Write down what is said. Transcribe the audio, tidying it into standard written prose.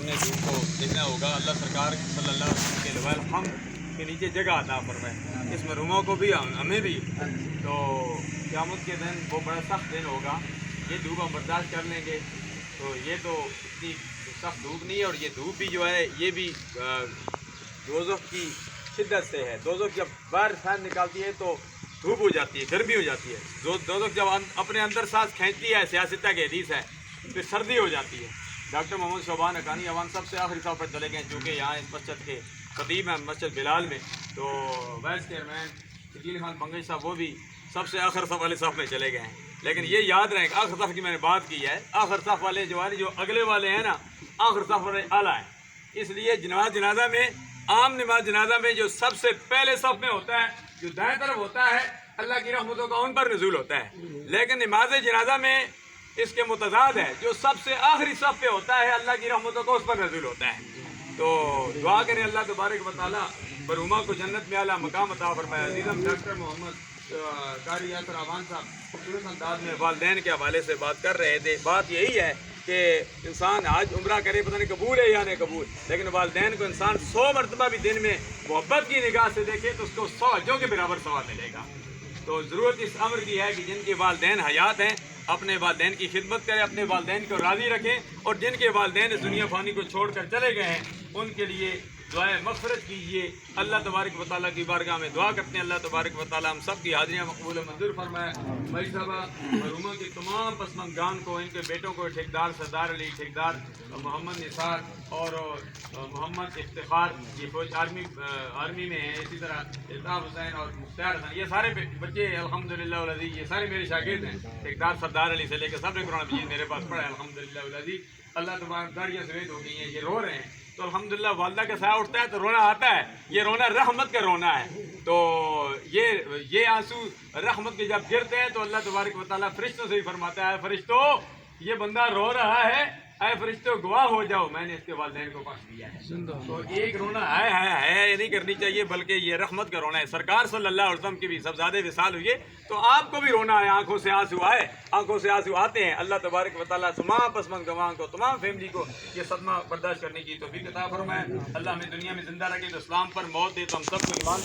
نے دھوپ کو دیکھنا ہوگا، اللہ سرکار صلی اللہ علیہ وسلم کے لوائے الحمد کے نیچے جگہ عطا فرمائے، اس محروموں کو بھی ہمیں بھی۔ تو قیامت کے دن وہ بڑا سخت دن ہوگا، یہ دھوپ ہم برداشت کر لیں گے تو یہ تو اتنی سخت دھوپ نہیں ہے، اور یہ دھوپ بھی جو ہے یہ بھی دوزخ کی شدت سے ہے۔ دوزخ جب باہر سانس نکالتی ہے تو دھوپ ہو جاتی ہے، گرمی ہو جاتی ہے۔ دوزخ جب اپنے اندر سانس کھینچتی ہے، سیاستہ کی حدیث ہے، پھر سردی ہو جاتی ہے۔ ڈاکٹر محمد شعبان حقانی عوام سب سے آخری صف پر چلے گئے، چونکہ یہاں اس مسجد کے خطیب ہیں مسجد بلال میں، تو وائس چیئرمین شکیل خان بنگش صاحب وہ بھی سب سے آخر صف والے صف میں چلے گئے ہیں۔ لیکن یہ یاد رہے کہ آخر صف کی میں نے بات کی ہے، آخر صف والے جو ہے جو اگلے والے ہیں نا، آخر صف والے اعلیٰ ہیں۔ اس لیے نماز جنازہ میں، عام نماز جنازہ میں جو سب سے پہلے صف میں ہوتا ہے، جو دائیں طرف ہوتا ہے، اللہ کی رحمتوں کا ان پر نزول ہوتا ہے۔ لیکن نماز جنازہ میں اس کے متضاد ہے، جو سب سے آخری صف پہ ہوتا ہے، اللہ کی رحمتوں کا اس پر نزول ہوتا ہے۔ تو دعا کریں اللہ تبارک و تعالیٰ مرحومہ کو جنت میں اعلیٰ مقام عطا فرمائے۔ عزیزم ڈاکٹر محمد قاری یاسر اعوان صاحب خوبصورت انداز میں والدین کے حوالے سے بات کر رہے تھے۔ بات یہی ہے کہ انسان حج عمرہ کرے، پتہ نہیں قبول ہے یا نہیں قبول، لیکن والدین کو انسان 100 مرتبہ بھی دن میں محبت کی نگاہ سے دیکھے تو اس کو 100 حجوں کے برابر ثواب ملے گا۔ تو ضرورت اس امر کی ہے کہ جن کے والدین حیات ہیں اپنے والدین کی خدمت کریں، اپنے والدین کو راضی رکھیں، اور جن کے والدین اس دنیا فانی کو چھوڑ کر چلے گئے ہیں ان کے لیے دعائے مغفرت کیجیے۔ اللہ تبارک و تعالیٰ کی بارگاہ میں دعا کرتے ہیں اللہ تبارک و تعالیٰ ہم سب کی حاضریاں مقبول و منظور فرمائے۔ بھائی صاحبہ مرحومہ کے تمام پسماندگان کو، ان کے بیٹوں کو، ٹھیکدار سردار علی، ٹھیکدار محمد نثار اور محمد افتخار، یہ فوج آرمی میں ہیں، اسی طرح الطاف حسین اور مختار حسن، یہ سارے بچے الحمدللہ العزیز، یہ سارے میرے شاگرد ہیں، ٹھیکدار سردار علی سے لے کے سب نے قرآن مجید میرے پاس پڑھا ہے الحمدللہ العزیز۔ اللہ تبارک داڑیاں سفید ہو گئی ہیں، یہ رو رہے ہیں، تو الحمدللہ والدہ کا سایہ اٹھتا ہے تو رونا آتا ہے، یہ رونا رحمت کا رونا ہے۔ تو یہ آنسو رحمت کے جب گرتے ہیں تو اللہ تبارک و تعالیٰ فرشتوں سے بھی فرماتا ہے، فرشتوں یہ بندہ رو رہا ہے، اے فرشتوں گواہ ہو جاؤ میں نے اس کے والدین کو بخش دیا ہے۔ تو ایک رونا ہے نہیں کرنی چاہیے، بلکہ یہ رحمت کا رونا ہے۔ سرکار صلی اللہ علیہ وسلم کی بھی سب زیادہ وصال ہوئی ہے تو آپ کو بھی رونا ہے، آنکھوں سے آنسو آئے، آنکھوں سے آنسو آتے ہیں۔ اللہ تبارک و تعالیٰ تمام پسماند گواہوں کو، تمام فیملی کو یہ صدمہ برداشت کرنے کی توفیق عطا فرمائے۔ اللہ ہمیں دنیا میں زندہ رکھے تو اسلام پر، موت دے تو ہم سب کو ایمان